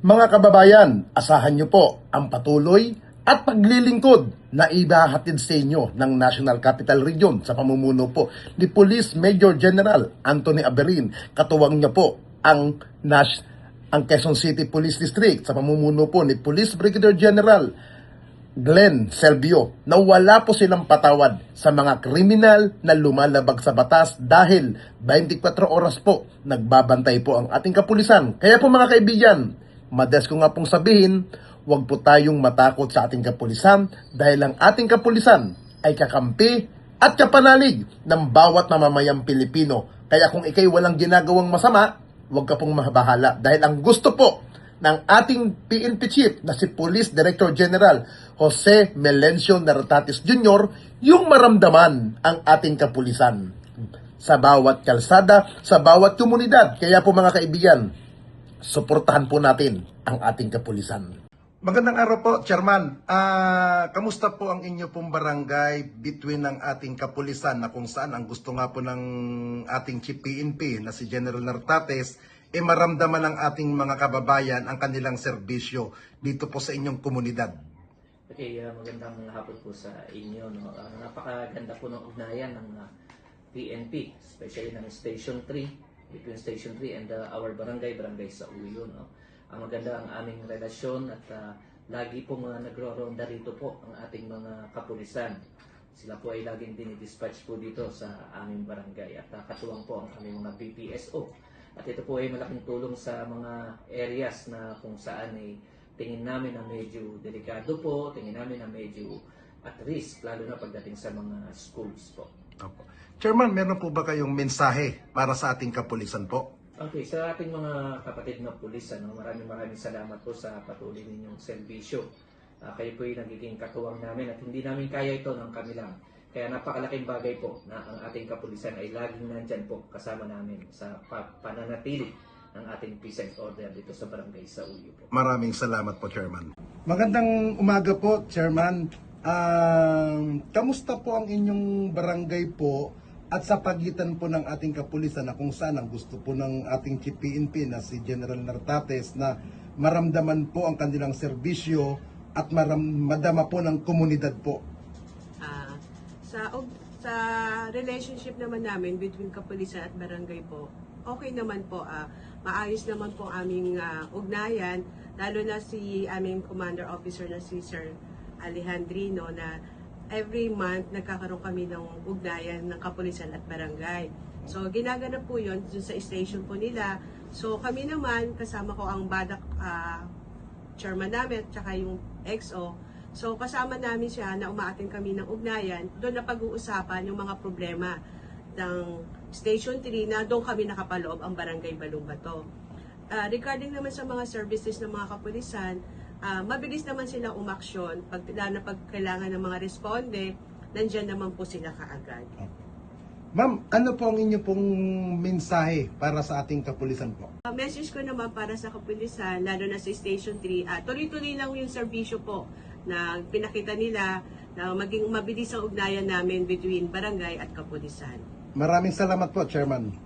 Mga kababayan, asahan niyo po ang patuloy at paglilingkod na ibahatid sa inyo ng National Capital Region sa pamumuno po ni Police Major General Anthony Aberin. Katuwang niya po ang Quezon City Police District sa pamumuno po ni Police Brigadier General Glenn Selvio na wala po silang patawad sa mga kriminal na lumalabag sa batas dahil 24 oras po nagbabantay po ang ating kapulisan. Kaya po mga kaibigan, madalas ko nga pong sabihin, huwag po tayong matakot sa ating kapulisan dahil ang ating kapulisan ay kakampi at kapanalig ng bawat mamamayang Pilipino. Kaya kung ikay walang ginagawang masama, huwag ka pong mabahala dahil ang gusto po ng ating PNP Chief na si Police Director General Jose Melencio Nartatis Jr. yung maramdaman ang ating kapulisan sa bawat kalsada, sa bawat komunidad. Kaya po mga kaibigan, suportahan po natin ang ating kapulisan. Magandang araw po, Chairman. Kamusta po ang inyo pong barangay between ng ating kapulisan na kung saan ang gusto nga po ng ating Chief PNP na si General Nartatis maramdaman ng ating mga kababayan ang kanilang serbisyo dito po sa inyong komunidad? Okay, magandang hapon po sa inyo. No? Napakaganda po ng ugnayan ng PNP, especially ng Station 3, between Station 3 and our barangay sa Uyo. No? Ang maganda ang aming relasyon at lagi po mga nagro-ronda rito po ang ating mga kapulisan. Sila po ay laging dinidispatch po dito sa aming barangay at katuwang po ang aming mga BPSO. At ito po ay malaking tulong sa mga areas na kung saan ay tingin namin na medyo delikado po, tingin namin na medyo at risk, lalo na pagdating sa mga schools po. Opo. Chairman, meron po ba kayong mensahe para sa ating kapulisan po? Okay, sa ating mga kapatid na pulis, maraming salamat po sa patuloy ninyong serbisyo. Kayo po ay nagiging katuwang namin at hindi namin kaya ito ng kami lang. Kaya napakalaking bagay po na ang ating kapulisan ay laging nandyan po kasama namin sa pananatili ng ating peace and order dito sa barangay sa Uyo po. Maraming salamat po, Chairman. Magandang umaga po, Chairman. Kamusta po ang inyong barangay po at sa pagitan po ng ating kapulisan na kung saan ang gusto po ng ating Chief PNP na si General Nartatis na maramdaman po ang kanilang serbisyo at madama po ng komunidad po? Sa relationship naman namin between kapulisan at barangay po, okay naman po. Maayos naman po aming ugnayan, lalo na si aming commander officer na si Sir Alejandrino na every month nagkakaroon kami ng ugnayan ng kapulisan at barangay. So ginaganap po yun dun sa station po nila. So kami naman, kasama ko ang BADAC chairman namin at saka yung XO. So kasama namin siya na umaattend kami ng ugnayan, doon na pag-uusapan yung mga problema ng Station 3 na doon kami nakapaloob ang Barangay Balumbato. Regarding naman sa mga services ng mga kapulisan, mabilis naman sila umaksyon, lalo na pag kailangan ng mga responde, nandyan naman po sila kaagad. Ma'am, ano po ang inyo pong mensahe para sa ating kapulisan po? Message ko naman para sa kapulisan, lalo na sa Station 3, tuloy-tuloy lang yung serbisyo po na pinakita nila na maging mabilis ang ugnayan namin between barangay at kapulisan. Maraming salamat po, Chairman.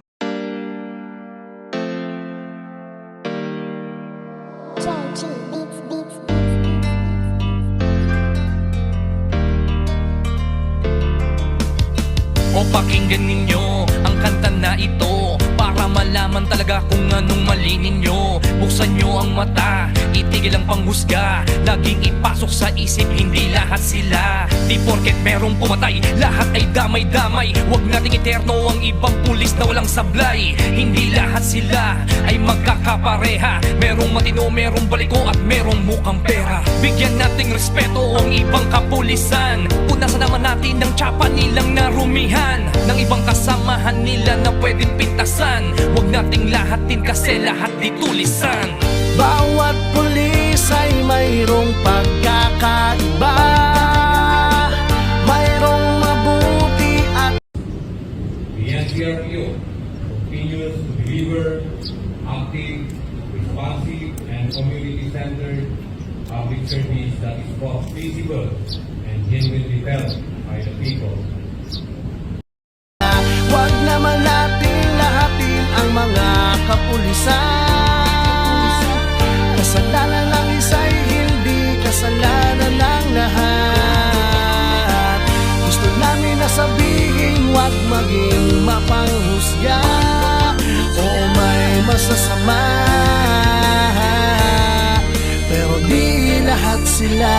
O pakinggan ninyo ang kanta na ito para malaman talaga kung anong mali ninyo. Buksan nyo ang mata, itigil ang panghusga, laging ipasok sa isip, hindi lahat sila. Di porket merong pumatay, lahat ay damay-damay. Huwag nating iterno ang ibang pulis na walang sablay. Hindi lahat sila ay magkakapareha. Merong matino, merong baliko at merong mukhang pera. Bigyan nating respeto ang ibang kapulisan. Punasan naman natin ng tsapa nilang narumihan, ng ibang kasamahan nila na pwedeng pintasan. Huwag nating lahatin kasi lahat di tulisan. Bawat pulis ay mayroong pagkakaiba, mayroong mabuti at The NCRPO continues to deliver active, responsive, and community-centered public service that is both feasible and genuinely felt by the people. wag naman natin lahatin ang mga kapulisan. Kasalanan Huwag maging mapanghusga o may masasama, pero di lahat sila.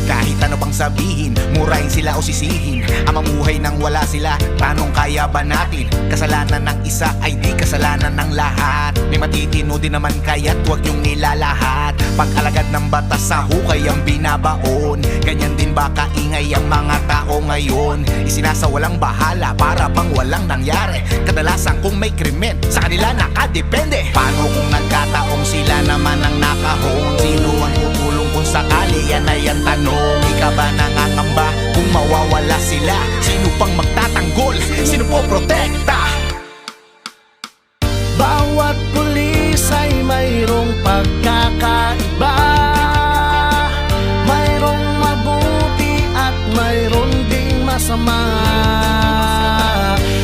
Kahit ano pang sabihin, murahin sila o sisihin, ang mamuhay nang wala sila, tanong kaya ba natin? Kasalanan ng isa ay di kasalanan ng lahat. May matitino din naman kaya't huwag yung nilalahat. Pag-alagad ng batas sa hukay ang binabaon, ganyan din ba kaingay ang mga tao ngayon? Isinasawalang bahala para bang walang nangyari. Kadalasan kung may krimen, sa kanila nakadepende. Paano kung nagkataong sila naman ang nakahon? Sino ang tutulong kung sakali? Yan ay ang tanong. Ika ba nangangamba kung mawawala sila? Sino pang magtatanggol? Sino po protekta? Bawat pulis ay mayroong pagkakaiba, mayroong mabuti at mayroong ding masama.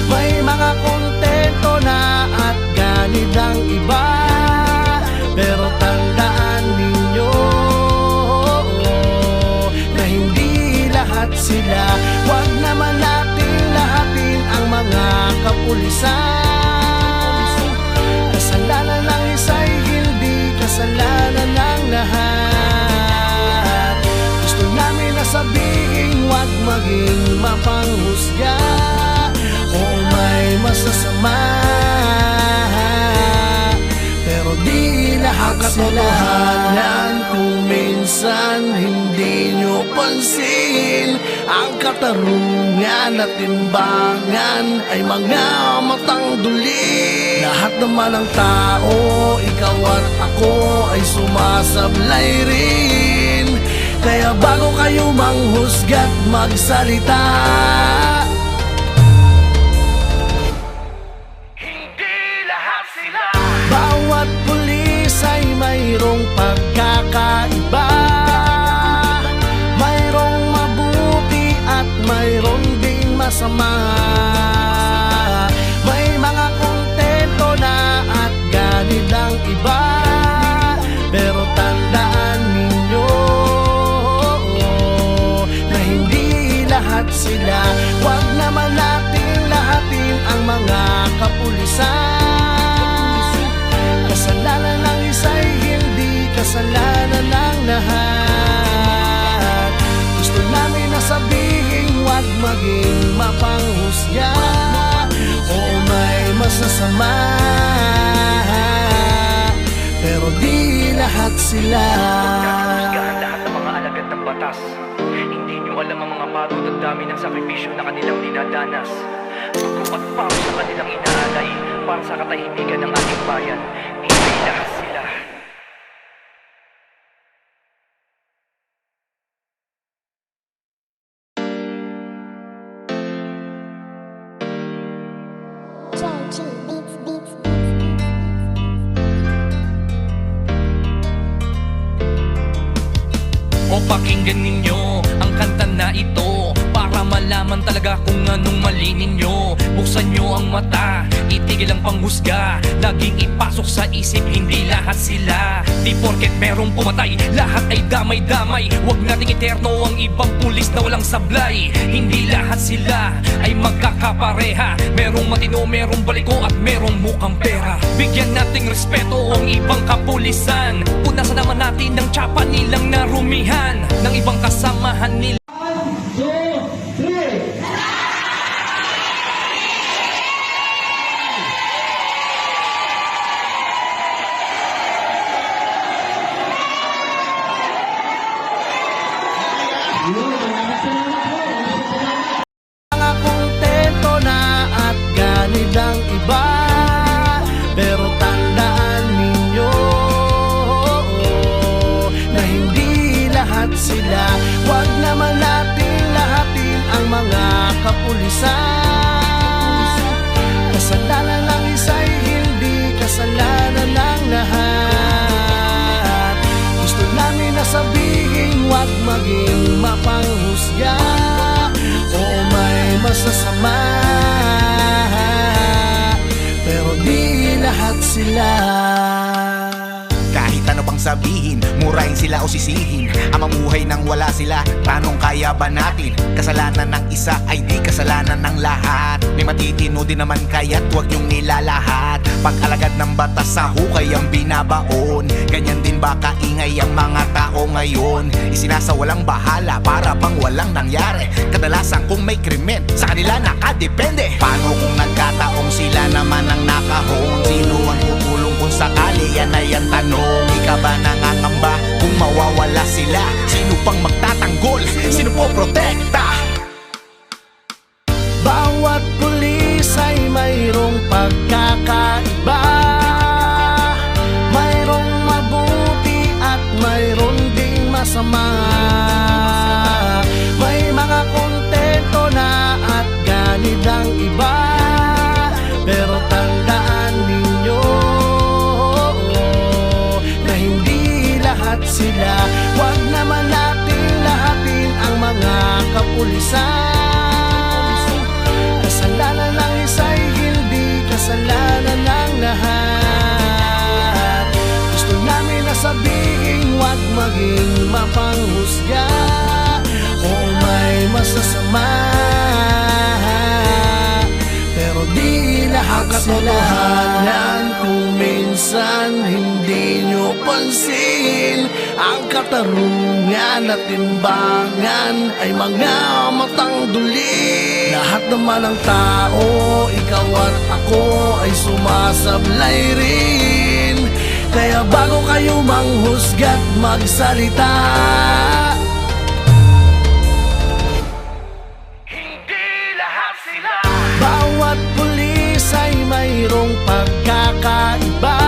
May mga kontento na at ganid ang iba, pero tandaan ninyo na hindi lahat sila. Huwag naman natin lahatin ang mga kapulisan. Kasalanan ng isa'y hindi kasalanan ng lahat. Gusto namin na sabihin, huwag maging mapanghusga o may masasama, pero di lahat sila. Katotohanan kung minsan hindi nyo pansin, ang katarungan at timbangan ay mga matang duli. Lahat naman ng tao, ikaw at ako ay sumasablay rin. Kaya bago kayo manghusga't magsalita, Hindi lahat sila. bawat pulis ay mayroong pagkakaiba, mayroong mabuti at mayroong ding masama. May mga kontento na at ganid ang iba, pero tandaan ninyo na hindi lahat sila. Huwag naman natin lahatin ang mga kapulisan. Kasalanan ng isa'y hindi kasalanan ng lahat. Gusto namin na sabihin, huwag maging mapanghusga o may masasama, pero di lahat sila. Husgahan lahat ng mga alagad ng batas. Hindi nyo alam ang mga pagod at dami ng sakripisyo na kanilang dinadanas. Dugo at pawis sa kanilang inaalay para sa katahimikan ng ating bayan. Hindi lahat sila. O pakinggan ninyo ang kanta na ito, para malaman talaga kung anong mali ninyo. Buksan nyo ang mata, itigil ang panghusga, laging ipasok sa isip, hindi lahat sila. Di porket merong pumatay, lahat ay damay-damay. Huwag nating iterno ang ibang pulis na walang sablay. Hindi lahat sila ay magkakapareha, merong matino, merong baliko at merong mukhang pera. Bigyan nating respeto ang ibang kapulisan, punasan naman natin ng tsapa nilang narumihan ng ibang kasamahan nila. Mga kontento na at ganid ang iba, pero tandaan ninyo na hindi lahat sila. Huwag naman natin lahatin ang mga kapulisan. Kasalanan ng isa'y hindi kasalanan ng lahat. Gusto namin na sabihin, huwag maging mapanghusga o may masasama, pero di lahat sila. Kahit ano pang sabihin, murahin sila o sisihin. Ang mamuhay nang wala sila, tanong kaya ba natin? Kasalanan ng isa ay di kasalanan ng lahat. May matitino din naman kaya't huwag yung nilalahat. Pag-alagad ng batas sa hukay ang binabaon. Ganyan din ba kaingay ang mga tao ngayon? Isinasawalang bahala para bang walang nangyari. Kadalasan kung may krimen, sa kanila nakadepende. Paano kung nagkataong sila naman ang nakahon? Sino ang tutulong kung sakali? Yan ay ang tanong. Ika ba nangangamba kung mawawala sila? Sino pang magtatanggol? Sino po protekta? Bawat pulis ay mayroong pagkakaiba. Mayroong mabuti at mayroong ding masama. May mga kontento na at ganid ang iba. Pero tandaan ninyo na hindi lahat sila. Huwag naman natin lahatin ang mga kapulisan. Kasalanan ng isa'y hindi kasalanan ng lahat. Gusto namin na sabihin, huwag maging mapanghusga. Oo, may masasama, pero di lahat sila. Katotohanan kung minsan hindi nyo pansin, ang katarungan at timbangan ay mga matang duli. Lahat naman ng tao, ikaw at ako ay sumasablay rin. Kaya bago kayo manghusga't magsalita, bawat pulis ay mayroong pagkakaiba.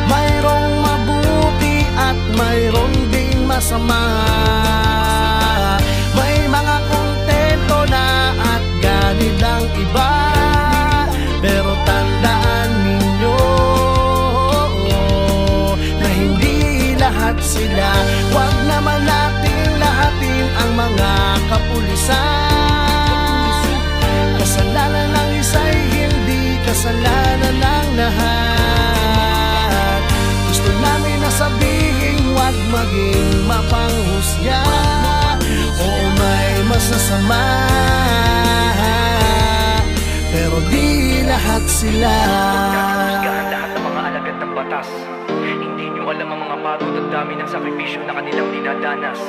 Mayroong mabuti at mayroong ding masama. May mga kontento na at ganid ang iba. Pero tandaan ninyo na hindi lahat sila. Huwag naman natin lahatin ang mga kapulisan. Kasalanan ng isa'y hindi kasalanan ng lahat. Gusto namin na sabihin, huwag maging mapanghusga. Oo, may masasama, pero di lahat sila. Husgahan lahat ng mga alagad ng batas. Hindi nyo alam ang mga pagod at dami ng sakripisyo na kanilang dinadanas.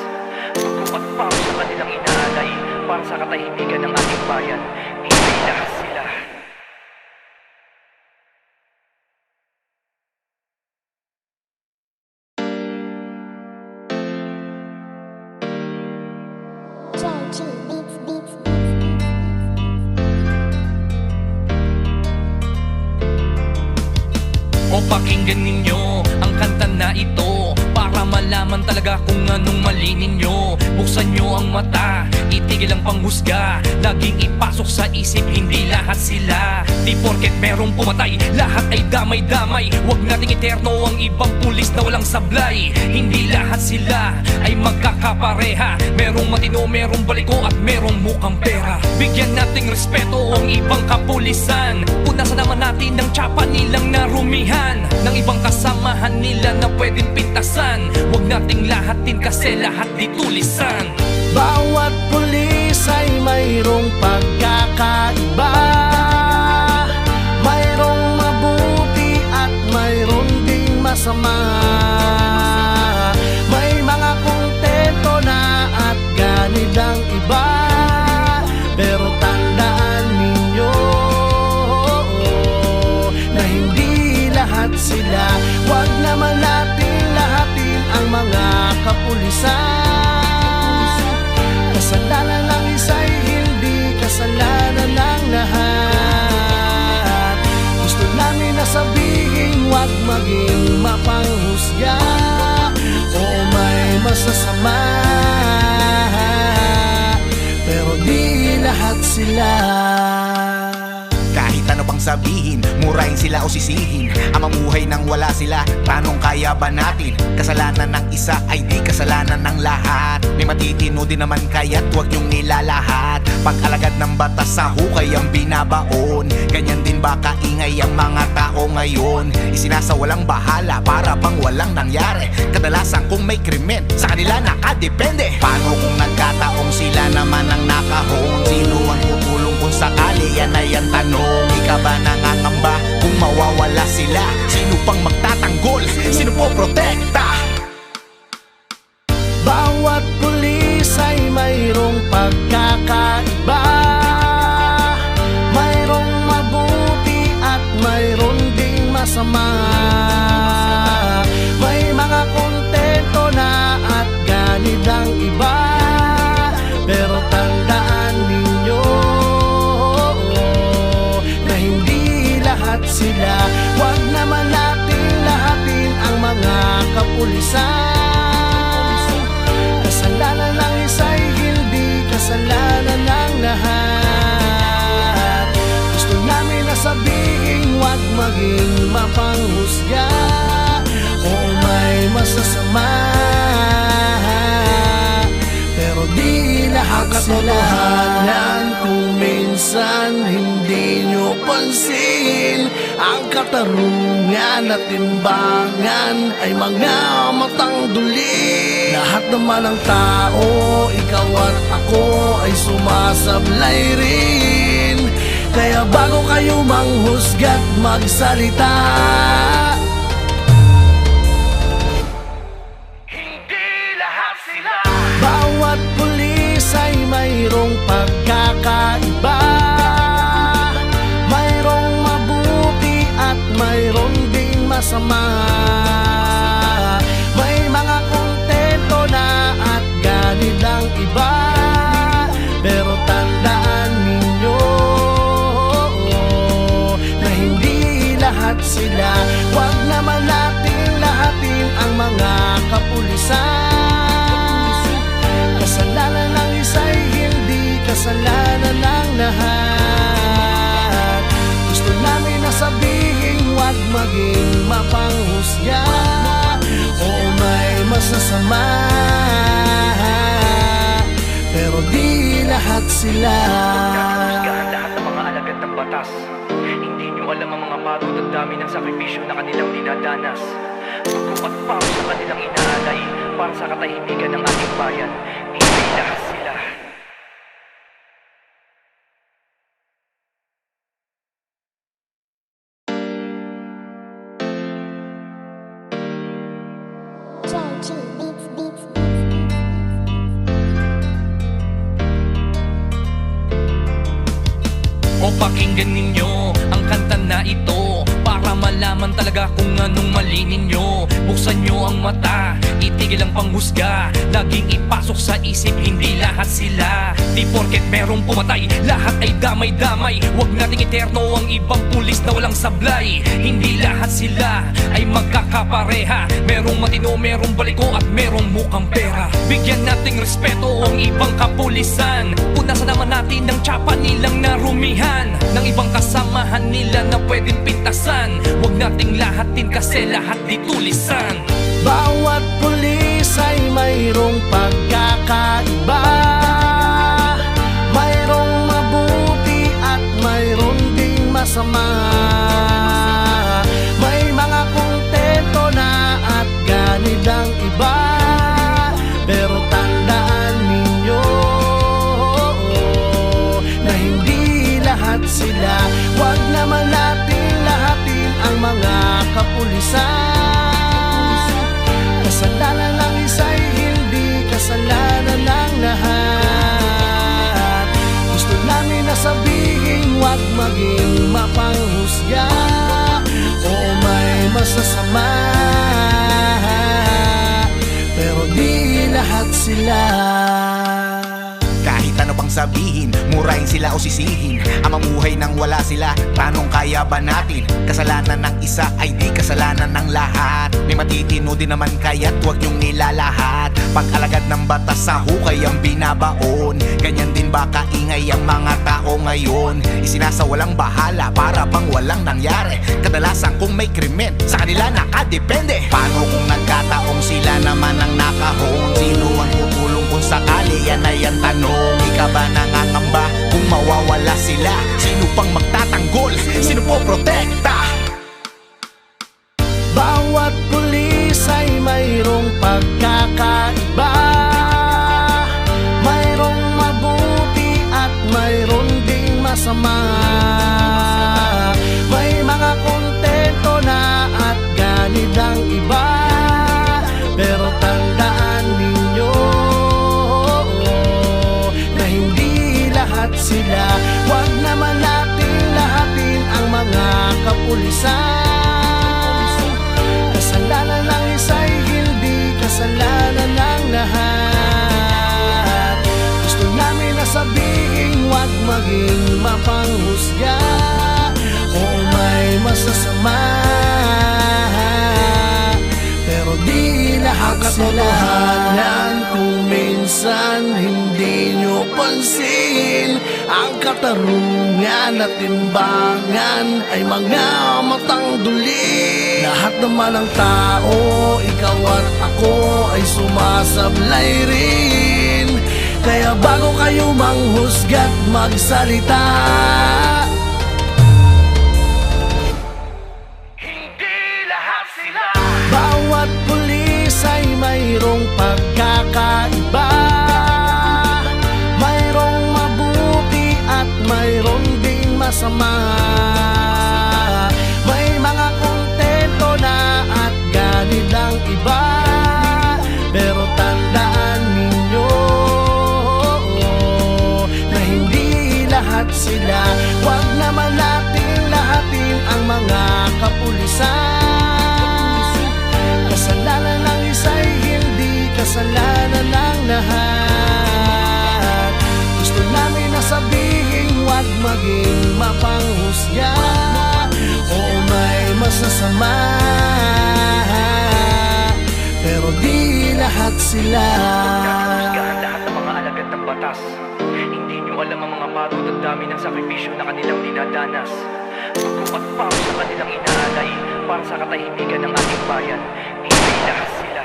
Dugo at pawis sa kanilang inaalay para sa katahimikan ng ating bayan. Hindi lahat sila. O pakinggan ninyo ang kanta na ito para malaman talaga kung anong mali ninyo. Buksan nyo ang mata, itigil ang panghusga. Laging ipasok sa isip, hindi lahat sila. Di porket merong pumatay, lahat ay damay-damay. Huwag nating iterno ang ibang pulis na walang sablay. Hindi lahat sila ay magkakapareha. Merong matino, merong baliko at merong mukhang pera. Bigyan nating respeto ang ibang kapulisan. Punasan naman natin ang tsapa nilang narumihan ng ibang kasamahan nila na pwedeng pintasan. Huwag nating lahatin kasi lahat di tulisan. Bawat pulis ay mayroong pagkakaiba. Mayroong mabuti at mayroong ding masama. May mga kontento na at ganid ang iba. Pero tandaan ninyo na hindi lahat sila. Huwag naman natin lahatin ang mga kapulisan. Kasalanan ng isa'y hindi kasalanan ng lahat. Gusto namin na sabihin, huwag maging mapanghusga. Oo, may masasama, pero di lahat sila. Kahit ano pang sabihin, murahin sila o sisihin. Ang mamuhay nang wala sila, tanong kaya ba natin? Kasalanan ng isa ay di kasalanan ng lahat. May matitino din naman kaya't huwag yung nilalahat. Pag-alagad ng batas sa hukay ang binabaon. Ganyan din ba kaingay ang mga tao ngayon? Isinasawalang bahala para bang wala walang nangyari. Kadalasan kung may krimen, sa kanila nakadepende. Paano kung nagkataong sila naman ang nakahon? Sino ang tutulong kung sakali? Yan ay ang tanong. Ika ba nangangamba kung mawawala sila? Sino pang magtatanggol? Sino po protekta? Bawat pulis ay mayroong pagkakaiba. Mayroong mabuti at mayroong ding masama. May mga kontento na at ganid ang iba. Pero tandaan ninyo na hindi lahat sila. Huwag naman natin lahatin ang mga kapulisan. Kasalanan ng isa'y hindi kasalanan ng lahat. Gusto namin na sabihin, huwag maging mapanghusga o may masasama. Pero di lahat katotohanan. Kung minsan hindi nyo pansin, ang katarungan at timbangan ay mga matang duli. Lahat naman ng tao, ikaw at ako ay sumasablay rin. Kaya bago kayo manghusga't magsalita, bawat pulis ay mayroong pagkakaiba. Mayroong mabuti at mayroong ding masama. May mga kontento na at ganid ang iba. Pero tandaan ninyo na hindi lahat sila. Huwag naman natin lahatin ang mga kapulisan. Kasalanan ng isa'y hindi kasalanan ng lahat. Gusto namin na sabihin, huwag maging mapanghusga o may masasama. Pero di lahat sila. Husgahan lahat ng mga alagad ng batas. Hindi nyo alam ang mga pagod at dami ng sakripisyo na kanilang dinadanas. Dugo at pawis sa kanilang inaalay para sa katahimikan ng ating bayan. Hindi lahat sila. O pakinggan ninyo ang kanta na ito para malaman talaga kung anong mali ninyo. Buksan nyo ang mata, itigil ang panghusga. Laging ipasok sa isip, hindi lahat sila. Di porket merong pumatay, lahat ay damay-damay. Huwag nating iterno ang ibang pulis na walang sablay. Hindi lahat sila ay magkakapareha. Merong matino, merong baliko at merong mukhang pera. Bigyan nating respeto ang ibang kapulisan. Punasan naman natin ang tsapa nilang narumihan ng ibang kasamahan nila na pwedeng pintasan. Huwag nating lahatin kasi lahat di tulisan. Bawat pulis ay mayroong pagkakaiba. Mayroong mabuti at mayroong ding masama. May mga kontento na at ganid ang iba. Pero tandaan ninyo na hindi lahat sila. Huwag naman natin lahatin ang mga kapulisan. Kasalanan ng isa'y hindi kasalanan ng lahat. Gusto namin na sabihin, huwag maging mapanghusga o may masasama. Pero di lahat sila. Kahit ano pang sabihin, murahin sila o sisihin, ang mamuhay nang wala sila, tanong kaya ba natin? Kasalanan ng isa ay di kasalanan ng lahat. May matitino din naman kaya't huwag yung nilalahat. Pag-alagad ng batas sa hukay ang binabaon. Ganyan din ba kaingay ang mga tao ngayon? Isinasawalang bahala para bang walang nangyari. Kadalasan kung may krimen, sa kanila nakadepende. Paano kung nagkataong sila naman ang nakahon? Sino ang tutulong kung sakali? Yan ay ang tanong. Ika ba nangangamba kung mawawala sila? Sino pang magtatanggol? Sino po protekta? Bawat pulis kapulisan. Kasalanan ng isa'y hindi kasalanan ng lahat. Gusto namin na sabihin huwag maging mapanghusga o may masasama, pero di lahat katotohanan. Kung minsan hindi nyo pansin, ang katarungan at timbangan ay mga matang duli. Lahat naman ng tao, ikaw at ako ay sumasablay rin. Kaya bago kayo manghusga't magsalita, bawat pulis ay mayroong pagkakaiba. Mayroong mabuti at mayroong ding masama. May mga kontento na at ganit ang iba, pero tandaan ninyo na hindi lahat sila. Huwag naman natin lahatin ang mga kapulisan. Kasalanan ng isa'y hindi kasalanan ng lahat. Gusto namin na sabihin huwag maging mapanghusga o may masasama, pero di lahat sila. Husgahan lahat ng mga alagad ng batas. Hindi nyo alam ang mga pagod at dami ng sakripisyo na kanilang dinadanas. Dugo at pawis sa kanilang inaalay para sa katahimikan ng ating bayan. Hindi lahat sila.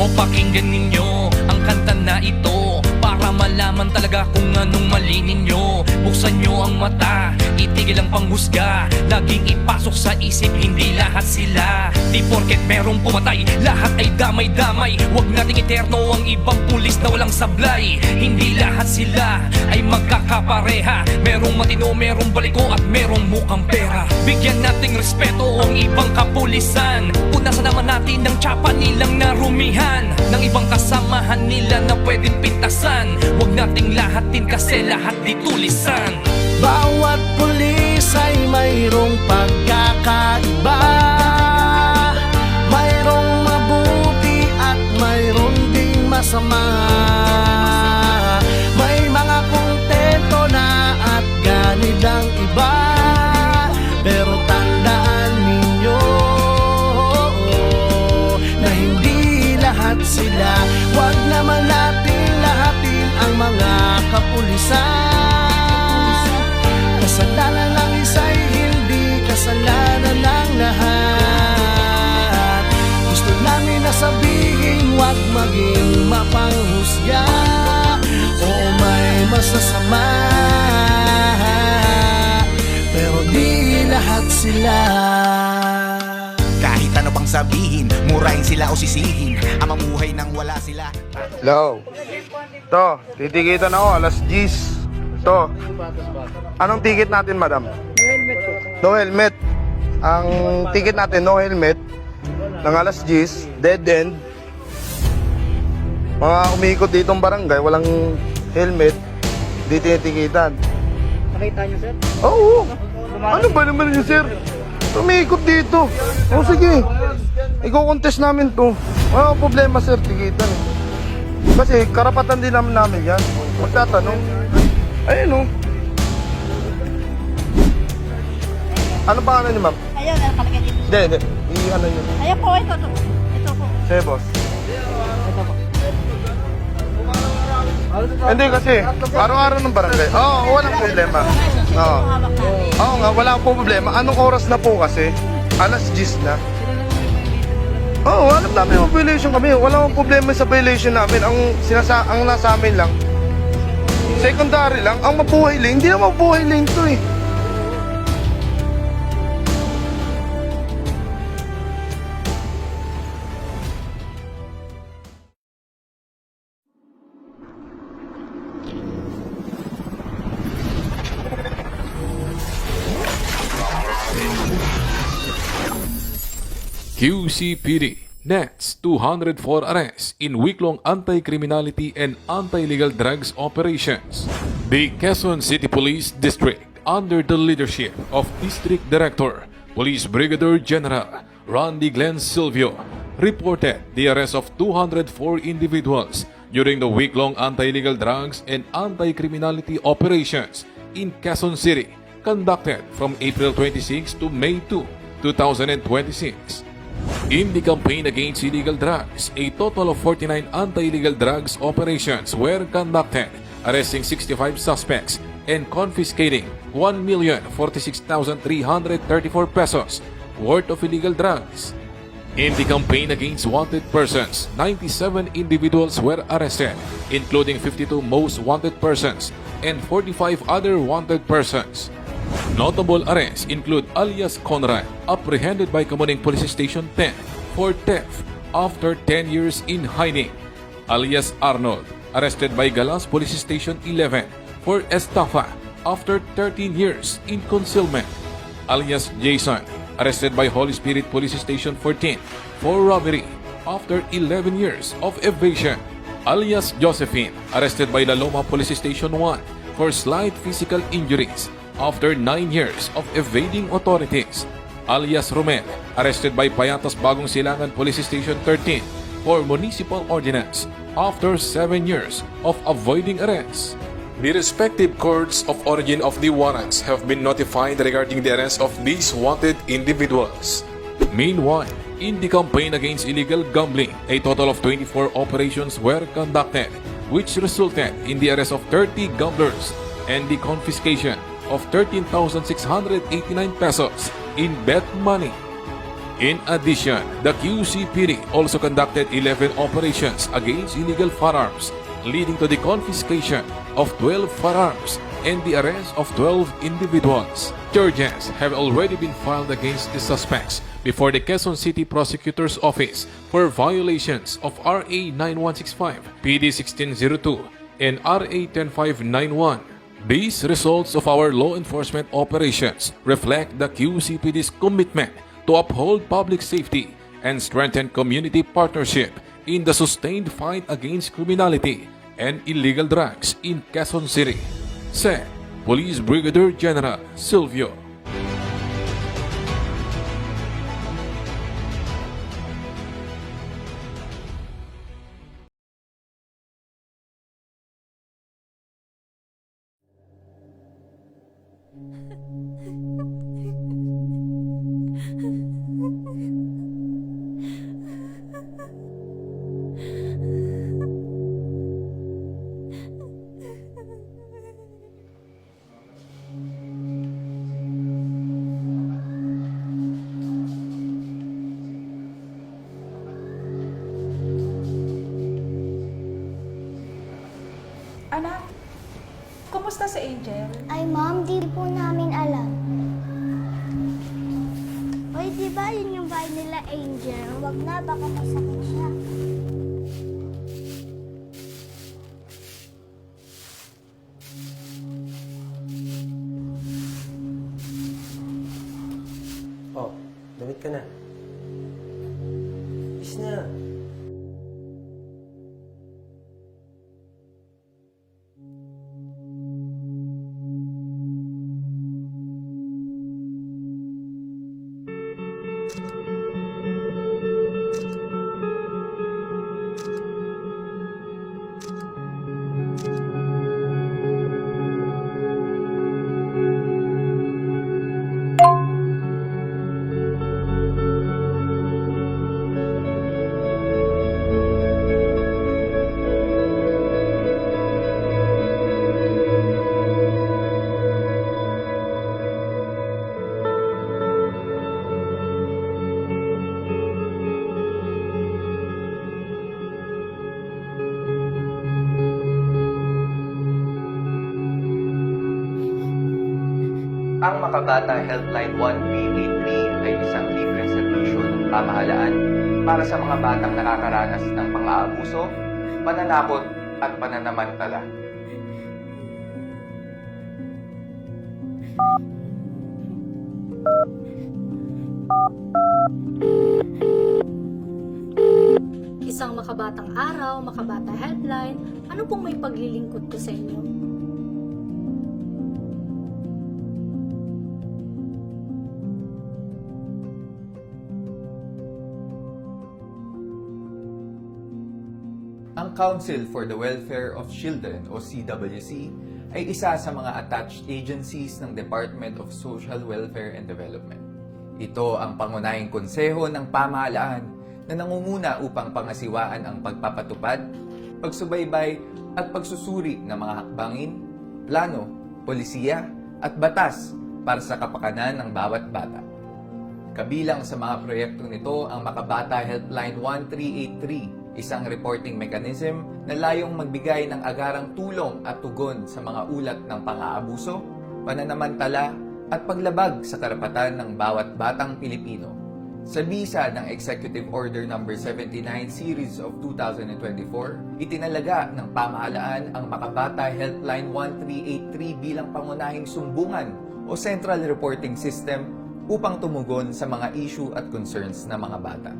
O pakinggan ninyo ang kanta na ito para malaman talaga kung anong mali ninyo. Buksan nyo ang mata, itigil ang panghusga. Laging ipasok sa isip, hindi lahat sila. Di porket merong pumatay, lahat ay damay-damay. Huwag nating iterno ang ibang pulis na walang sablay. Hindi lahat sila ay magkakapareha. Merong matino, merong baliko at merong mukhang pera. Bigyan nating respeto ang ibang kapulisan. Punasan naman natin ang tsapa nilang narumihan ng ibang kasamahan nila na pwedeng pintasan. Huwag nating lahatin kasi lahat di tulisan. Bawat pulis ay mayroong pagkakaiba. Mayroong mabuti at mayroong ding masama. May mga kontento na at ganit ang iba, pero tandaan ninyo na hindi lahat sila. Huwag naman natin lahatin ang mga kapulisan. Kasalanan ng isa'y hindi kasalanan ng lahat. Gusto namin na sabihin huwag maging mapanghusga o may masasama, pero di lahat sila. Kahit ano pang sabihin, murahin sila o sisihin, ang mamuhay nang wala sila. Hello. To, titikitan ako, alas 10. To. Anong ticket natin, madam? No helmet po. No helmet. Ang ticket natin, no helmet. Ng alas 10, dead end. Mga umiikot ditong barangay, walang helmet. Di tinitikitan. Nakita niyo, sir? Oo. Ano ba naman yun, sir? Umiikot dito. O sige. Iko-contest namin to. Wala problema, sir, tikitan. Kasi karapatan din namin yan. Magtatanong. Ayun o. Ano pangalan niyo, ma'am? Ayun, nakalagay dito. Hindi. I-ano niyo. Ayun po, ito po. Sige, boss. Ito po. Hindi kasi, araw-araw ng barangay. Oo, walang problema. Oo. Oo nga, wala po problema. Anong oras na po kasi? Alas 10 na. Oo, alam namin yung violation kami. Wala akong problema sa violation namin. Ang nasa amin lang, secondary lang. Ang mabuhay lane, hindi na mabuhay lane to eh. QCPD nets 204 arrests in week-long anti-criminality and anti-illegal drugs operations. The Quezon City Police District, under the leadership of District Director, Police Brigadier General Randy Glenn Silvio, reported the arrest of 204 individuals during the week-long anti-illegal drugs and anti-criminality operations in Quezon City, conducted from April 26 to May 2, 2026. In the campaign against illegal drugs, a total of 49 anti-illegal drugs operations were conducted, arresting 65 suspects and confiscating 1,046,334 pesos worth of illegal drugs. In the campaign against wanted persons, 97 individuals were arrested, including 52 most wanted persons and 45 other wanted persons. Notable arrests include alias Conrad, apprehended by Kamuning Police Station 10 for theft after 10 years in hiding. Alias Arnold, arrested by Galas Police Station 11 for estafa after 13 years in concealment. Alias Jason, arrested by Holy Spirit Police Station 14 for robbery after 11 years of evasion. Alias Josephine, arrested by La Loma Police Station 1 for slight physical injuries after 9 years of evading authorities. Alias Romel, arrested by Payatas Bagong Silangan Police Station 13 for municipal ordinance after 7 years of avoiding arrest. The respective courts of origin of the warrants have been notified regarding the arrest of these wanted individuals. Meanwhile, in the campaign against illegal gambling, a total of 24 operations were conducted, which resulted in the arrest of 30 gamblers and the confiscation of 13,689 pesos in bet money. In addition, the QCPD also conducted 11 operations against illegal firearms, leading to the confiscation of 12 firearms and the arrest of 12 individuals. Charges have already been filed against the suspects before the Quezon City Prosecutor's Office for violations of RA 9165, PD 1602, and RA 10591. These results of our law enforcement operations reflect the QCPD's commitment to uphold public safety and strengthen community partnership in the sustained fight against criminality and illegal drugs in Quezon City, said Police Brigadier General Silvio. Anak, kumusta si Angel? Ay, ma'am, di po namin alam. Hoy, di ba yun yung bahay nila, Angel? Wag na, baka masakit siya. Oh, damit ka na. Bis na. Ang Makabata Helpline 1B83 ay isang libreng serbisyo ng pamahalaan para sa mga batang nakakaranas ng pang-aabuso, pananakot at pananamantala. isang makabatang araw, makabata helpline, ano pong may paglilingkod ko sa inyo? Ang Council for the Welfare of Children o CWC ay isa sa mga attached agencies ng Department of Social Welfare and Development. Ito ang pangunahing konseho ng pamahalaan na nangunguna upang pangasiwaan ang pagpapatupad, pagsubaybay at pagsusuri ng mga hakbangin, plano, polisiya at batas para sa kapakanan ng bawat bata. Kabilang sa mga proyektong nito ang Makabata Helpline 1383, isang reporting mechanism na layong magbigay ng agarang tulong at tugon sa mga ulat ng pang-aabuso, pananamantala at paglabag sa karapatan ng bawat batang Pilipino. Sa bisa ng Executive Order No. 79 Series of 2024, itinalaga ng pamahalaan ang Makabata Helpline 1383 bilang pangunahing sumbungan o Central Reporting System upang tumugon sa mga issue at concerns ng mga bata.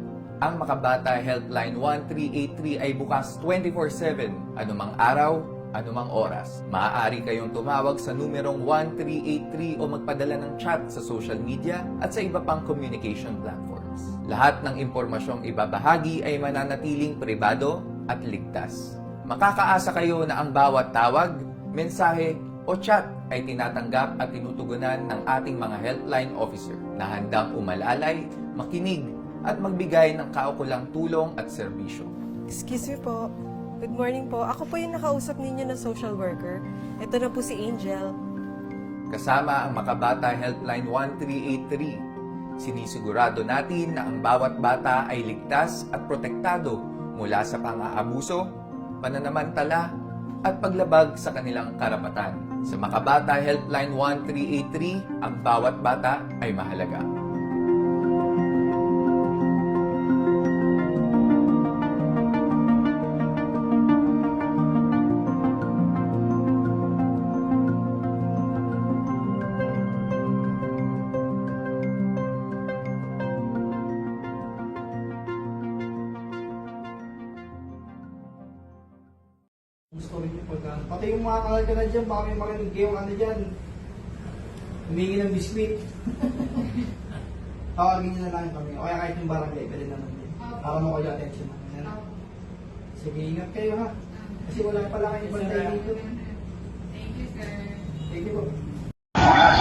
Ang Makabata Helpline 1383 ay bukas 24/7, anumang araw, anumang oras. Maaari kayong tumawag sa numerong 1383 o magpadala ng chat sa social media at sa iba pang communication platforms. Lahat ng impormasyong ibabahagi ay mananatiling pribado at ligtas. Makakaasa kayo na ang bawat tawag, mensahe o chat ay tinatanggap at tinutugunan ng ating mga helpline officer na handang umalalay, makinig at magbigay ng kaukulang tulong at serbisyo. Excuse me po. Good morning po. Ako po yung nakausap ninyo na social worker. Ito na po si Angel. Kasama ang Makabata Helpline 1383, sinisigurado natin na ang bawat bata ay ligtas at protektado mula sa pang-aabuso, pananamantala at paglabag sa kanilang karapatan. Sa Makabata Helpline 1383, ang bawat bata ay mahalaga. Story niyo pagka. Pati yung mga kagal ka na dyan, baka may marinig yung ano dyan. Humingi ng biskwit. Tawagin niyo na lang kami. O kaya kahit yung barangay, pwede naman din. Para mo kayo attention na. Yan. Sige, ingat kayo ha. Kasi wala pala kayo ibang tayo dito. Thank you, sir. Thank you po. Para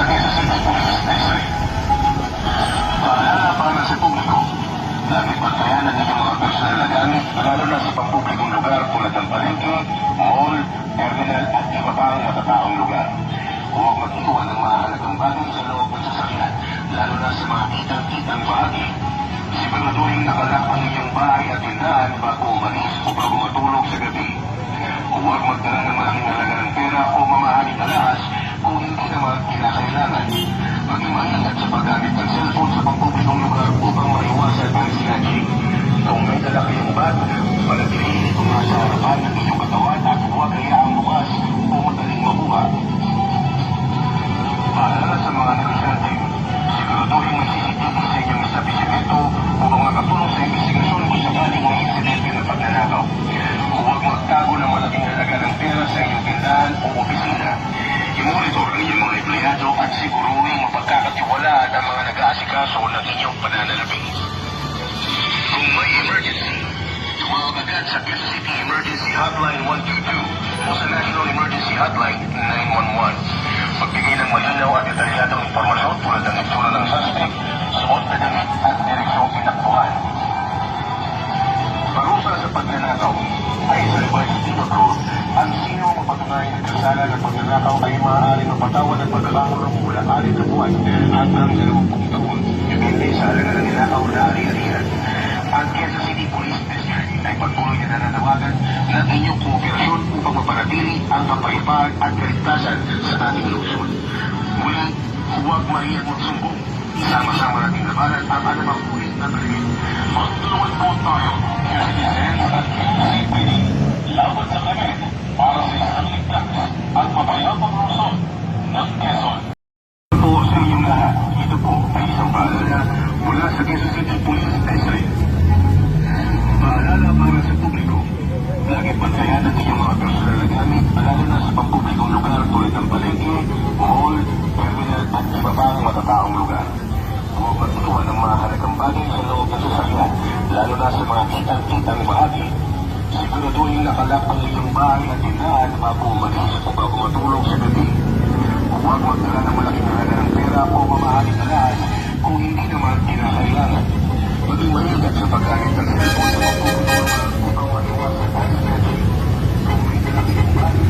sa publiko, lagi pagkayanan ng mga personal na gamit, lalo na sa pampublikong lugar tulad ng palengke, mall, terminal at iba pang matataong lugar. Huwag mag-iwan ng mahalagang bagay sa loob ng sasakyan, lalo na sa mga kitang-kitang bahagi. Siguraduhin nakalak ang inyong bahay at tindahan bago umalis o bago matulog sa gabi. Huwag magdala ng malaking halaga ng pera o mamahaling alahas kung hindi naman kinakailangan. Maging maingat sa paggamit ng cellphone sa pampublikong lugar upang maiwasan ang snatching. Kung may dala kayong bag, manatilihin ito nasa harapan ng inyong katawan at huwag hayaang bukas o madaling makuha. Paalala sa mga negosyante, siguraduhin may CCTV sa inyong establishmento upang makatulong sa investigasyon kung sakaling may insidente ng pagnanakaw. Huwag magtago ng malaking halaga ng pera sa inyong tindahan o opisina. I-monitor ang inyong mga empleyado at siguruhin mapagkakatiwalaan ang mga nag-aasikaso ng inyong pananalapi. Kung may emergency, tumawag agad sa Quezon City Emergency Hotline 122 o sa National Emergency Hotline 911. Magbigay ng malinaw at detalyadong impormasyon tulad ng itsura ng suspect, suot na damit at direksyong tinakbuhan. Parusa sa pagnanakaw ay sa revised penal code, ang sino ang mapatunayan ng kasala ng pagnanakaw ay maaari mapatawad ng pagkakakulong mula 6 na buwan hanggang 20 taon. Depende sa halaga ng ninakaw na ari-arian. Ang Quezon City Police District ay patuloy na nananawagan ng inyong kooperasyon upang mapanatili ang kapayapaan at kaligtasan sa ating lungsod. Muli, huwag mahiyang magsumbong. Isama-sama nating labanan ang anumang ulit na krimen. Magtulungan po tayo, citizens at CPD. Laban sa krimen para sa isang ligtas at mapayapang lungsod ng Quezon. Po sa inyong lahat, ito po ay isang paalala mula sa Quezon City Police District. Paalala para sa bantayan ang inyong mga personal na gamit, lalo na sa pampublikong lugar tulad ng palengke, mall, terminal at iba pa ang matataong lugar. Huwag magtutuwa ng mga halagang bagay sa loob ng sasakyan, lalo na sa mga kitang-kitang bahagi. Siguraduhin nakalak ang inyong bahay at tindahan bago umalis o bago matulog sa gabi. Huwag magdala ng malaking halaga ng pera o mamahaling alahas kung hindi naman kinakailangan. Maging maingat sa paggamit ng cellphone sa pagpupunuan upang maiwasan ang snatching. Kung may dalawang bagay,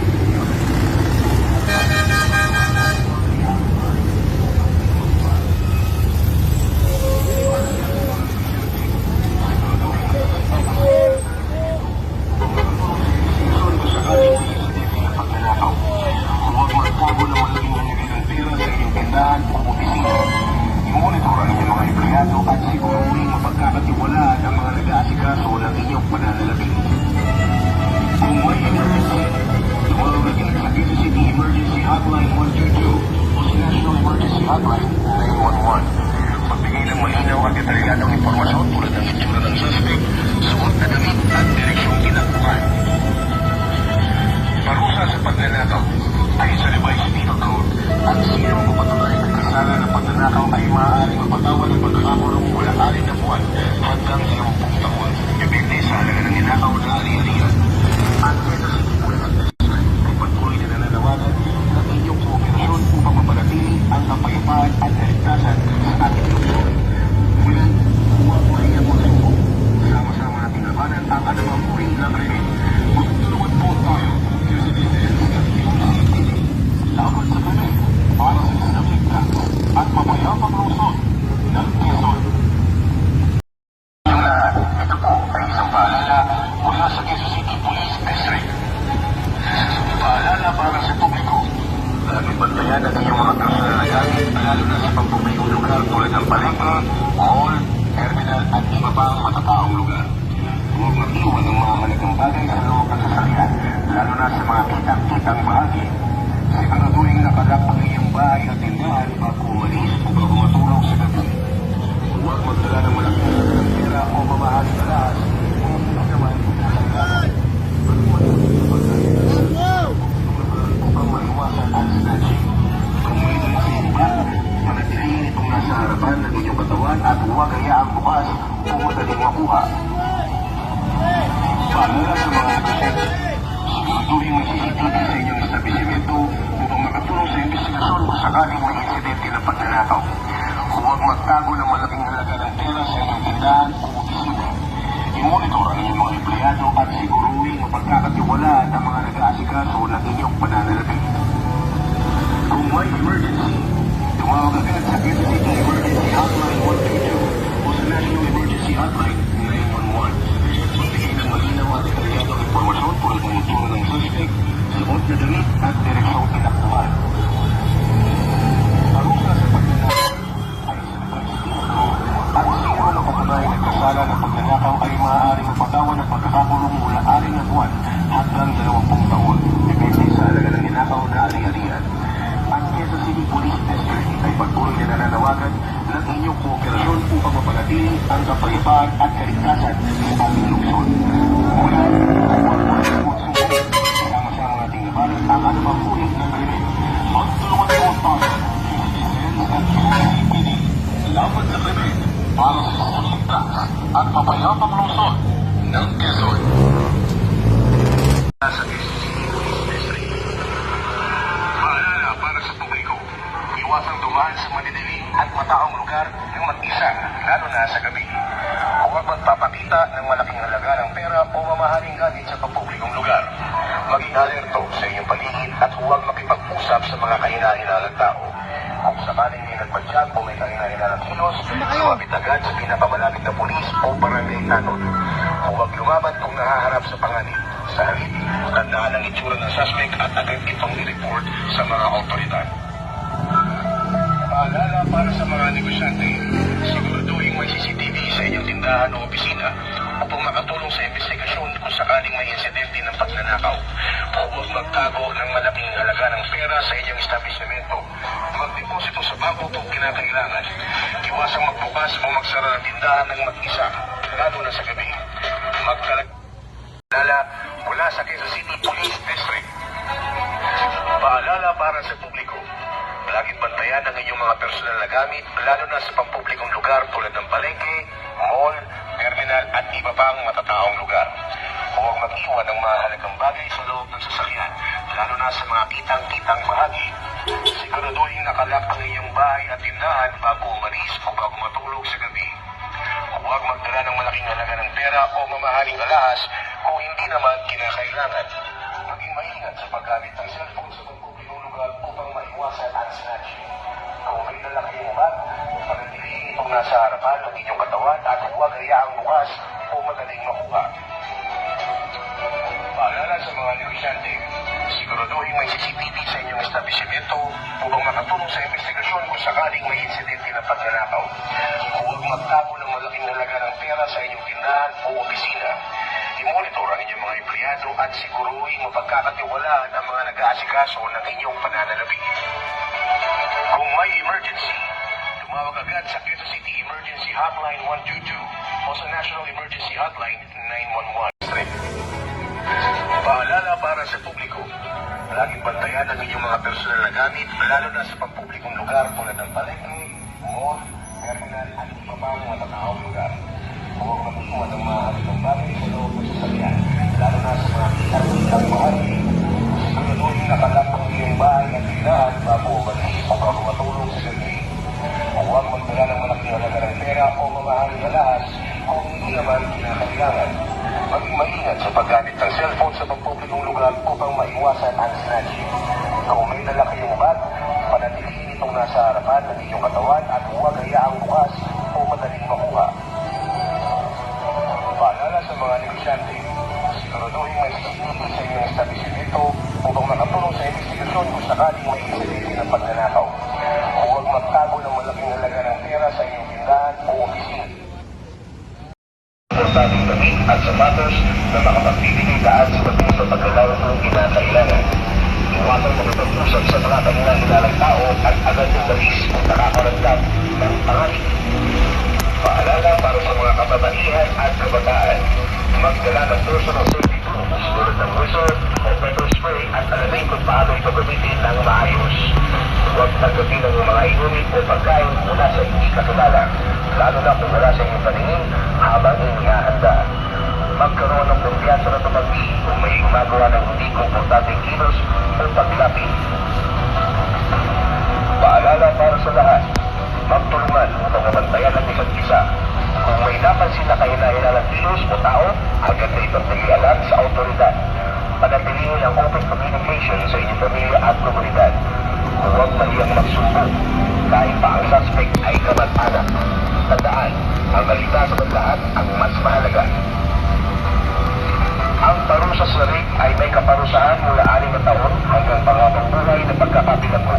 huwag magtago ng malaking halaga ng pera sa inyong tindahan o opisina. I-monitor ang inyong mga empleyado at siguruhin mapagkakatiwalaan ang mga nag-aasikaso ng inyong pananalapi. Kung may emergency, tumawag agad sa KCCT Emergency Hotline 122 o sa National Emergency Hotline 911. Magbigay ng malinaw at detalyadong impormasyon tulad ng itsura ng suspect, suot na damit at direksyong tinakbuhan. Parusa sa pagnanakaw ay sa revised penal code. Ang sino mapatunay ng kasala ng pagnanakaw ay maaaring mapatawan ng pagkakakulong mula 6 na buwan hanggang 10 taon. Depende sa halaga ng ninakaw na ari-arian. At ito sa Police District ay patuloy na nananawagan ng inyong kooperasyon upang mapanatili ang kapayapaan at kaligtasan sa ating lungsod. Ngunit, huwag mahiya mo sa buong. Sama-sama nating labanan ang anumang uri ng krimen. Magtulungan po tayo. Laban sa krimen para sa isang ligtas at mapayapang lungsod ng Quezon. Yung lahat, ito po ay isang paalala mula sa Quezon City Police District. Paalala para sa publiko. Laging bantayan ang inyong mga personal na gamit, lalo na sa pampublikong lugar tulad ng palengke, mall, terminal at iba pa ang matataong lugar. Huwag mag-iwan ng mga halagang bagay sa loob ng sasakyan, lalo na sa mga kitang-kitang bahagi. Siguraduhin nakalak ang iyong bahay at tindahan bago umalis o bago matulog sa gabi. Huwag magdala ng malaking halaga ng pera o mamahaling alahas kung hindi naman kinakailangan. Upang maiwasan ang snatching. Kung may dalasing ba, manatilihin itong nasa harapan ng inyong katawan at huwag hayaang bukas o madaling makuha. Paalala sa mga negosyante. Siguraduhin may CCTV sa inyong establishmento upang makatulong sa investigasyon kung sakaling may insidente ng pagnanakaw. Huwag magtago ng malaking halaga ng pera sa inyong tindahan o opisina. I-monitor ang inyong mga empleyado at siguruhin mapagkakatiwalaan ang mga nag-aasikaso ng inyong pananalapi. Kung may emergency, tumawag agad sa KCCT Emergency Hotline 122 o sa National Emergency Hotline 911. Magbigay ng malinaw at detalyadong impormasyon tulad ng itsura ng suspect, suot na damit at direksyong tinakbuhan. Parusa sa pagnanakaw ay sa revised penal code. At sino na patunay ng kasala ng pagnanakaw ay maaaring mapatawan ng pagkakakulong mula 6 na buwan hanggang 20 taon. Depende sa halaga ng ninakaw na ari-arian. Ang Quezon City Police District ay patuloy na nananawagan ng inyong kooperasyon upang mapanatili ang kapayapaan at kaligtasan sa ating lungsod. Mula, huwag mo rin mo sumbong. Sama-sama nating labanan ang anumang uri ng krimen. Magtulungan po tayo. Citizens at CCTV. Laban sa krimen para sa isang ligtas at mapayapang lungsod ng Quezon. Sa Quezon City Police District. Paalala para sa publiko. Iwasang dumaan sa madidilim at mataong lugar ng mag-isa, lalo na sa gabi. Huwag magpapakita ng malaking halaga ng pera o mamahaling gamit sa pampublikong lugar. Maging alerto sa inyong paligid at huwag makipag-usap sa mga kahina-hinalang tao. Kung sakaling may nagpadyak o may kahina-hinalang kilos, lumapit agad sa pinakamalapit na pulis o barangay tanod. Huwag lumaban kung nahaharap sa panganib. Sa halip, tandaan ang itsura ng suspect at agad itong i-report sa mga otoridad. Paalala para sa mga negosyante, siguraduhin may CCTV sa inyong tindahan o opisina upang makatulong sa investigasyon kung sakaling may insidente ng pagnanakaw. Huwag magtago ng malaking halaga ng pera sa inyong establishmento. Magdeposito sa bangko kung kinakailangan. Iwasang magbukas o magsara ng tindahan ng mag-isa, lalo na sa gabi. Magtalag mula sa Quezon City Police District. Paalala para sa publiko. Laging bantayan ang inyong mga personal na gamit, lalo na sa pampublikong lugar tulad ng palengke, mall, terminal at iba pang matataong lugar. Huwag mag-iwan ng mahalagang bagay sa loob ng sasakyan, lalo na sa mga kitang-kitang bahagi. Siguraduhin nakalak ang iyong bahay at tindahan bago umalis o bago matulog sa gabi. Huwag magdala ng malaking halaga ng pera o mamahaling alahas kung hindi naman kinakailangan. Maging maingat sa paggamit ng cellphone sa pagpupulong lugar upang maiwasan ang snatching. Kung may dala kayong bag, panatilihin itong nasa harapan ng inyong katawan at huwag hayaang bukas o madaling makuha. Paalala sa mga negosyante, siguraduhin may CCTV sa inyong establishmento upang makatulong sa investigasyon kung sakaling may insidente ng pagnanakaw. Huwag magtago ng malaking halaga ng pera sa inyong tindahan o opisina. I-monitor ang inyong mga empleyado at siguruhin mapagkakatiwalaan ang mga nag-aasikaso ng inyong pananalapi. Kung may emergency, tumawag agad sa Quezon City Emergency Hotline 122 o sa National Emergency Hotline 911. Paalala para sa publiko. Laging bantayan ang inyong mga personal na gamit, lalo na sa pampublikong lugar tulad ng palengke, mall, terminal at iba pang matataong lugar. Huwag mag-iwan ng mahalagang bagay sa loob ng sasakyan, lalo na sa mga kitang-kitang bahagi. Siguraduhin nakalak ang iyong bahay at tindahan bago umalis o bago matulog sa gabi. Huwag magdala ng malaking halaga ng pera o mamahaling alahas kung hindi naman kinakailangan. Maging maingat sa paggamit ng cellphone sa pagpupulong lugar upang maiwasan ang snatching. Kung may dala kayong bag, panatilihin itong nasa harapan ng inyong katawan at huwag hayaang bukas o madaling makuha. Paalala sa mga negosyante, siguraduhin may CCTV sa inyong establishmento upang makatulong sa investigasyon kung sakaling may insidente ng pagnanakaw. Huwag magtago ng malaking halaga ng pera sa inyong tindahan o opisina. Importanteng damit at sapatos na makapagbibigay daan sa pagpunta paggalaw kung kinakailangan. Iwasan makipag-usap sa mga kanilang nilalang tao at agad yung balis kung nakakaragdag ng pangalit. Paalala para sa mga kababaihan at kabataan. Magdala ng personal safety tools tulad ng whistle o pepper spray at alamin kung paano ito gamitin ng maayos. Huwag tanggapin ang mga inumin o pagkain mula sa hindi kakilala, lalo na kung wala sa inyong paningin habang inihahanda. Magkaroon ng kumpiyansa na tumanggi kung may gumagawa ng hindi komportabeng kilos o paglapit. Paalala para sa lahat, magtulungan upang mabantayan ang isa't isa. Kung may napansin na kahina-hinalang kilos o tao, agad na ipagpag-ialam sa autoridad. Panatilihin ang open communication sa inyong pamilya at komunidad. Huwag mahiyang magsumbong kahit pa ang suspect ay kamag-anak. Tandaan, ang kaligtasan ng lahat ang mas mahalaga. Ang parusa sa rape ay may kaparusahan mula 6 na taon hanggang pangabang buhay na pagkakabilanggo.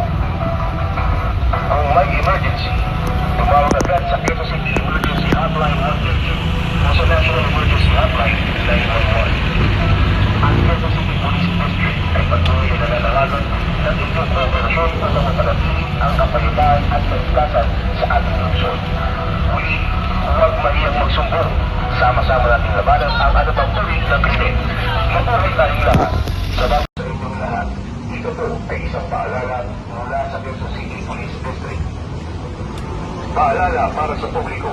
Kung may emergency, tumawag agad sa Quezon City Emergency Hotline 122 o sa National Emergency Hotline 911. Ang Quezon City Police District ay patuloy na nananalagan ng inyong kooperasyon upang mapanatili ang kapayapaan at kaligtasan sa ating lungsod. Muli, huwag mahiyang magsumbong. Sama-sama nating labanan ang anumang uri ng krimen. Mabuhay tayong lahat. Salamat sa inyong lahat. Ito po ay isang paalala mula sa Quezon City Police District. Paalala para sa publiko.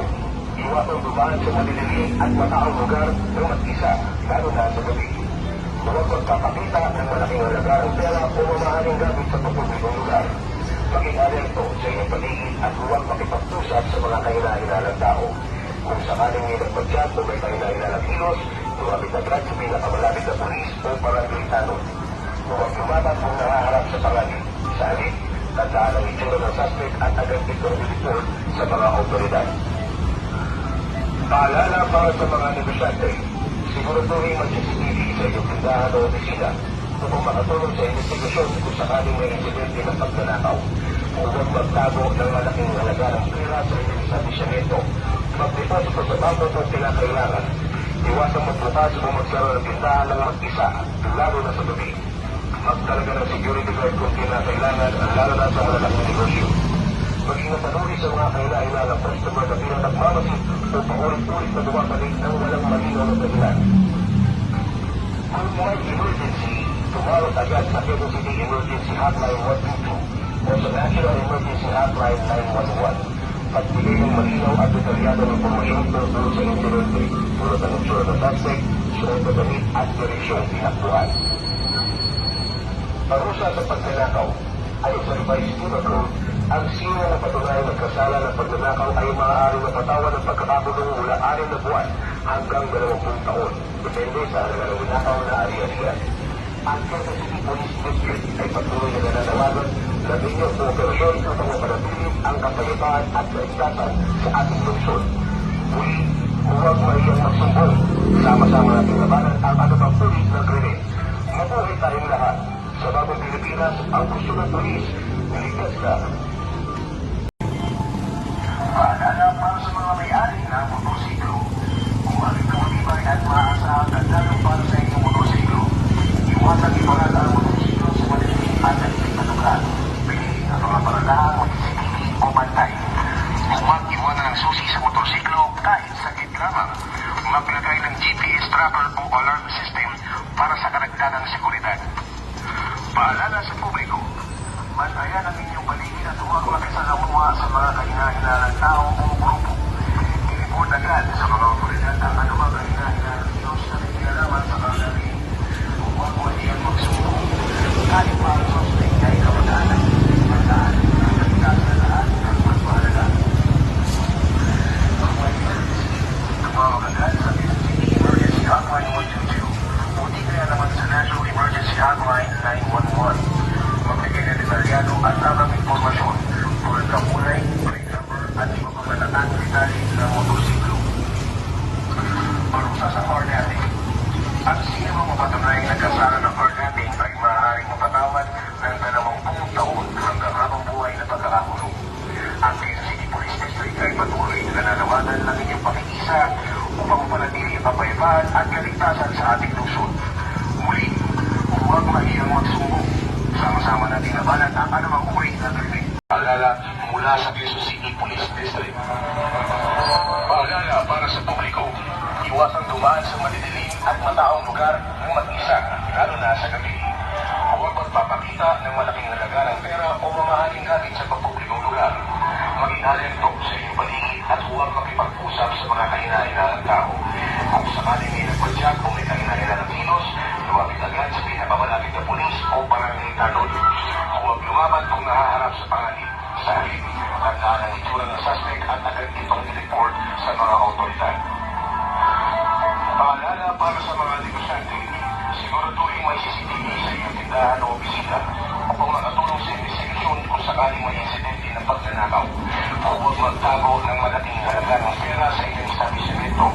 Iwasang dumaan sa maliliit at mataong lugar ng mag-isa, lalo na sa gabi. Huwag magpapakita ng malaking halaga ng pera o mamahaling gamit sa publikong lugar. Maging alerto sa inyong paligid at huwag makipagtusap sa mga kahina-hinalang tao. Kung sakaling may nagpagsyat o may kahina-hinalang kilos, lumapit agad sa pinakamalapit na pulis o barangay tanong. Huwag lumaban kung nahaharap sa pangalit. Sa halip, tandaan ang itsura ng suspect at agad itong report sa mga otoridad. Paalala para sa mga negosyante. Siguraduhin mag-CCTV sa inyong tindahan o opisina upang makatulong sa investigasyon kung sakaling may insidente ng pagnanakaw. Huwag magtago ng malaking halaga ng pera sa inyong establishmento. Mag-deposito sa bangko kung kinakailangan. Iwasang magbukas o magsara ng tindahan ng mag-isa, lalo na sa gabi. Magtalaga ng security guard kung kinakailangan, lalo na sa malalaking negosyo. Maging matanuri sa mga kailangan customer na pinatagmamasid o paulit-ulit na dumapalik ng walang malinaw na dahilan. Kung may emergency, tumawag agad sa Quezon City Emergency Hotline 122 o sa National Emergency Hotline 911. Pagbigay ng malinaw at detalyadong impormasyon tungkol sa insidente, tulad ng itsura ng suspect, suot na damit at direksyong tinakbuhan. Parusa sa pagkanakaw, ayon sa revised penal code, ang sino na patunayan ng kasala ng pagnanakaw ay maaaring napatawan ng pagkakakulong mula 6 na buwan hanggang 20 taon, depende sa halaga ng nakaw na ari-arian. Ang Quezon City Police District ay patuloy na nananawagan na binyong kooperasyon upang mapanatili ang kapayapaan at kaligtasan sa ating lungsod. Muli, huwag mahiyang magsumbong. Sama-sama nating labanan ang anumang uri ng krimen. Mabuhay tayong lahat. Sa bagong Pilipinas, ang gusto ng polis, ligtas ka. Paalala para sa mga may-ari ng motorsiklo. Kung bakit ka matibay at maaasahan ang gagawin para sa inyong motorsiklo, iwasan iparada ang motorsiklo sa malilim at nalilig na lugar. Piliin ang mga paradahan o CCTV o bantay. Huwag iwanan ang susi sa motorsiklo kahit sakit lamang. Maglagay ng GPS tracker o alarm system para sa karagdagang seguridad. Paalala sa publiko, bantayan ang inyong paligid at huwag makisalamuha sa mga kahina-hinalang tao o grupo. I-report agad sa mga otoridad ang anumang kahina-hinalang kilos na may kinalaman sa kagaling. Huwag mahiyang magsumbong. Kahit pa ang suspect ay kamag-anak, tandaan ang kaligtasan na lahat ang mas mahalaga. Kung may emergency, tumawag agad sa Quezon City Emergency Hotline 122 o di kaya naman sa National Emergency Hotline 911. Magbigay na detalyado at tamang informasyon tulad ng kulay, brake number at iba pang matatang detalye ng motorsiklo. Parusa sa carjacking. Ang sino mapatunay na kasala ng carjacking ay maaaring mapatawad ng 20 taon hanggang habang buhay na pagkakakulong. Ang Quezon City Police District ay patuloy na nananawagan ng inyong pakikisa upang mapanatili ang kapayapaan at kaligtasan sa ating lungsod. Muli, huwag mahiyang magsumbong. Sama-sama natin labanan ang anumang uri ng krimen. Paalala mula sa Quezon City Police District. Paalala para sa publiko, iwasang dumaan sa madidilim at mataong lugar ng mag-isa, lalo na sa gabi. Huwag magpapakita ng malaking halaga ng pera o mamahaling gamit sa pagpublikong lugar. Maging alento sa iyong paligid at huwag makipag-usap sa mga kahina-hinalang tao. Kung sakaling may nagpadyak o may kahina-hinalang kilos, lumapit agad sa pinakamalapit na pulis o barangay tanod. Huwag lumaban kung nahaharap sa panganib. Sa halip, tandaan ang itsura ng suspect at agad itong i-report sa mga otoridad. Paalala para sa mga negosyante, siguraduhin may CCTV sa iyong tindahan o opisina upang makatulong sa investigasyon kung sakaling may insidente ng pagnanakaw. Huwag magtago ng malaking halaga ng pera sa inyong establishmento.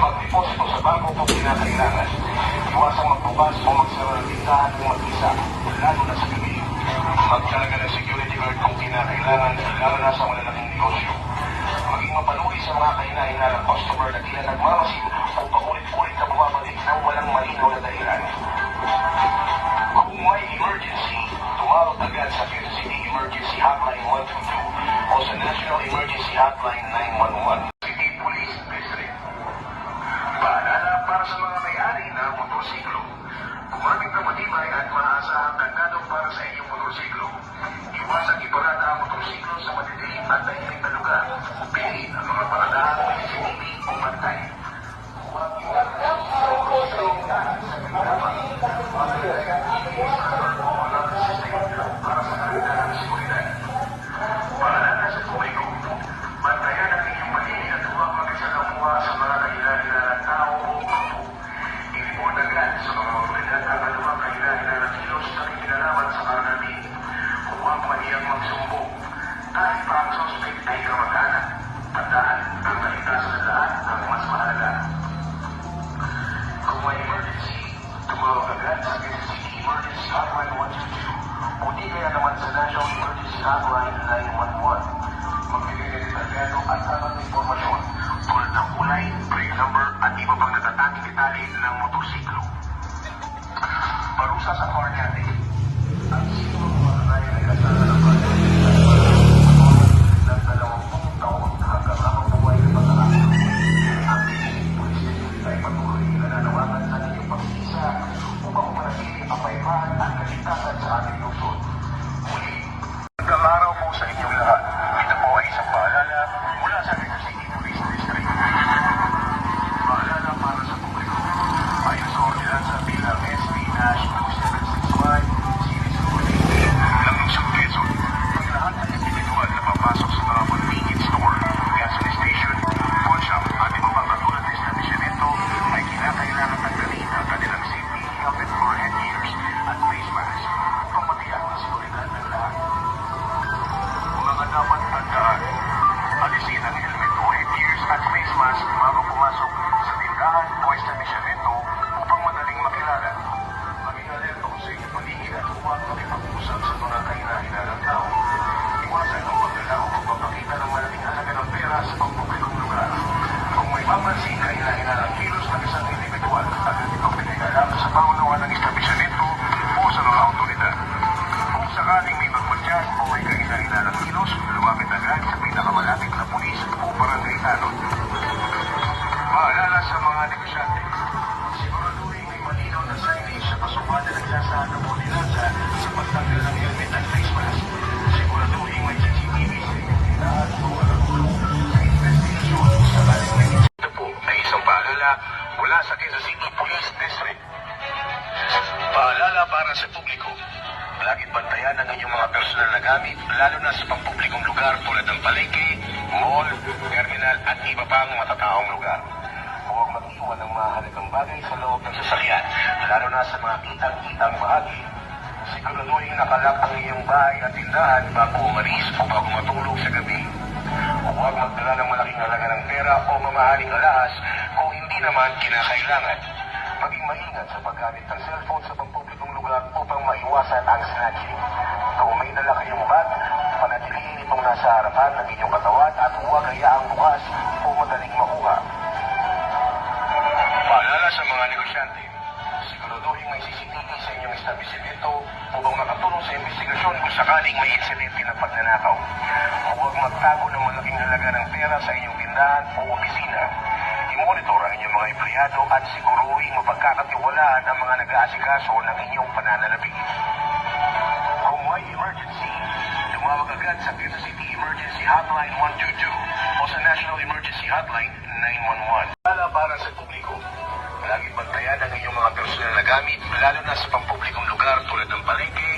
Mag-deposito sa bangko kung kinakailangan. Iwasang magbukas o magsara ng tindahan kung mag-isa, lalo na sa gabi. Magtalaga ng security guard kung kinakailangan, lalo na sa malalaking negosyo. Maging mapanuri sa mga kahina-hinalang customer na tila nagmamasid o paulit-ulit na bumabalik ng walang malinaw na dahilan. Kung may emergency, tumawag agad sa Quezon City Emergency Hotline 122 o sa National Emergency Hotline 911. City Police District. Paalala para sa mga may-ari ng motorsiklo. Gumamit ng matibay at maasahang kandado para sa inyong motorsiklo. Iwasang iparada ang motorsiklo sa madidilim at tahimik na lugar. Piliin ang mga paradahan o CCTV o bantay. Huwag iwanan ang motorsiklo sa pinabang. Maglagay ang GPS o alarm system para sa karagdagang seguridad. Paalala sa publiko, bantayan ang inyong Naipapansin na ilang kilos ng isang individual at itong pinag-alam sa paunawa ng establishmento o sa mga autoridad. Kung sakaling may magmadyan o may kailangan kilos, lumapit agad sa pinakamalapit na pulis o barangay tanod. Paalala sa mga negosyante, siguraduhin may malinaw na signage sa pasukan na nagsasahan ng ordinansa sa pagtanggal ng helmet at face mask. Siguraduhin may CCTV sa inyong tindahan o alulong sa investigasyon sa baling may ito po ay isang paalala mula sa Quezon City Police District. Paalala para sa publiko. Laging bantayan ang inyong mga personal na gamit, lalo na sa pampublikong lugar tulad ng palengke, mall, terminal at iba pang matataong lugar. Huwag mag-iwan ng mahalagang bagay sa loob ng sasakyan, lalo na sa mga kitang-kitang bahagi. Siguraduhin nakalak ang iyong bahay at tindahan bago umalis o bago matulog sa gabi. Huwag magdala ng malaking halaga ng pera o mamahaling alahas kung hindi naman kinakailangan. Maging maingat sa paggamit ng cellphone sa pampublikong lugar upang maiwasan ang snatching. Kung may dala kayong bag, panatilihin itong nasa harapan ng inyong katawan at huwag hayaang bukas o madaling makuha. Paalala sa mga negosyante, siguraduhin may CCTV sa inyong establishmento upang makatulong sa investigasyon kung sakaling may insidente ng pagnanakaw. Huwag magtago ng malaking halaga ng pera sa inyong tindahan o opisina. I-monitor ang inyong mga empleyado at siguruhin mapagkakatiwalaan ang mga nag-aasikaso ng inyong pananalapi. Kung may emergency, tumawag agad sa Quezon City Emergency Hotline 122 o sa National Emergency Hotline 911. Para sa publiko, laging bantayan ang inyong mga personal na gamit, lalo na sa pampublikong lugar tulad ng palengke,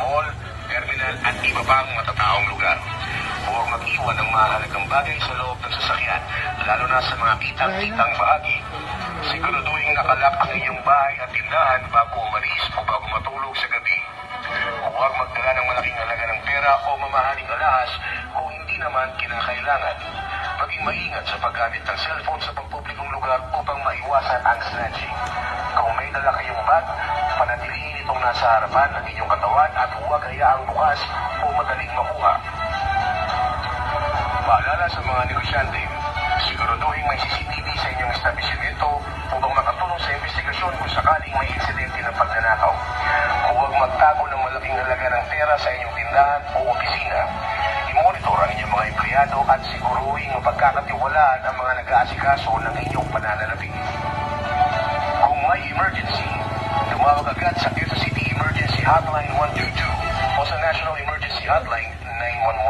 mall, terminal at iba pang matataong lugar. Huwag mag-iwan ng mahalagang bagay sa loob ng sasakyan, lalo na sa mga kitang-kitang bahagi. Siguraduhin nakalak ang iyong bahay at tindahan bago umalis o bago matulog sa gabi. Huwag magdala ng malaking halaga ng pera o mamahaling alahas kung hindi naman kinakailangan. Maging maingat sa paggamit ng cellphone sa pampublikong lugar upang maiwasan ang snatching. Kung may dala kayong bag, panatilihin itong nasa harapan ng inyong katawan at huwag hayaang bukas o madaling makuha. Paalala sa mga negosyante, siguraduhin may CCTV sa inyong establishmento upang makatulong sa investigasyon kung sakaling may insidente ng pagnanakaw. Huwag magtago ng malaking halaga ng pera sa inyong tindahan o opisina. I-monitor ang inyong mga empleyado at siguruhin mapagkakatiwalaan ang mga nag-aasikaso ng inyong pananalapi. Kung may emergency, tumawag agad sa Quezon City Emergency Hotline 122 o sa National Emergency Hotline 911.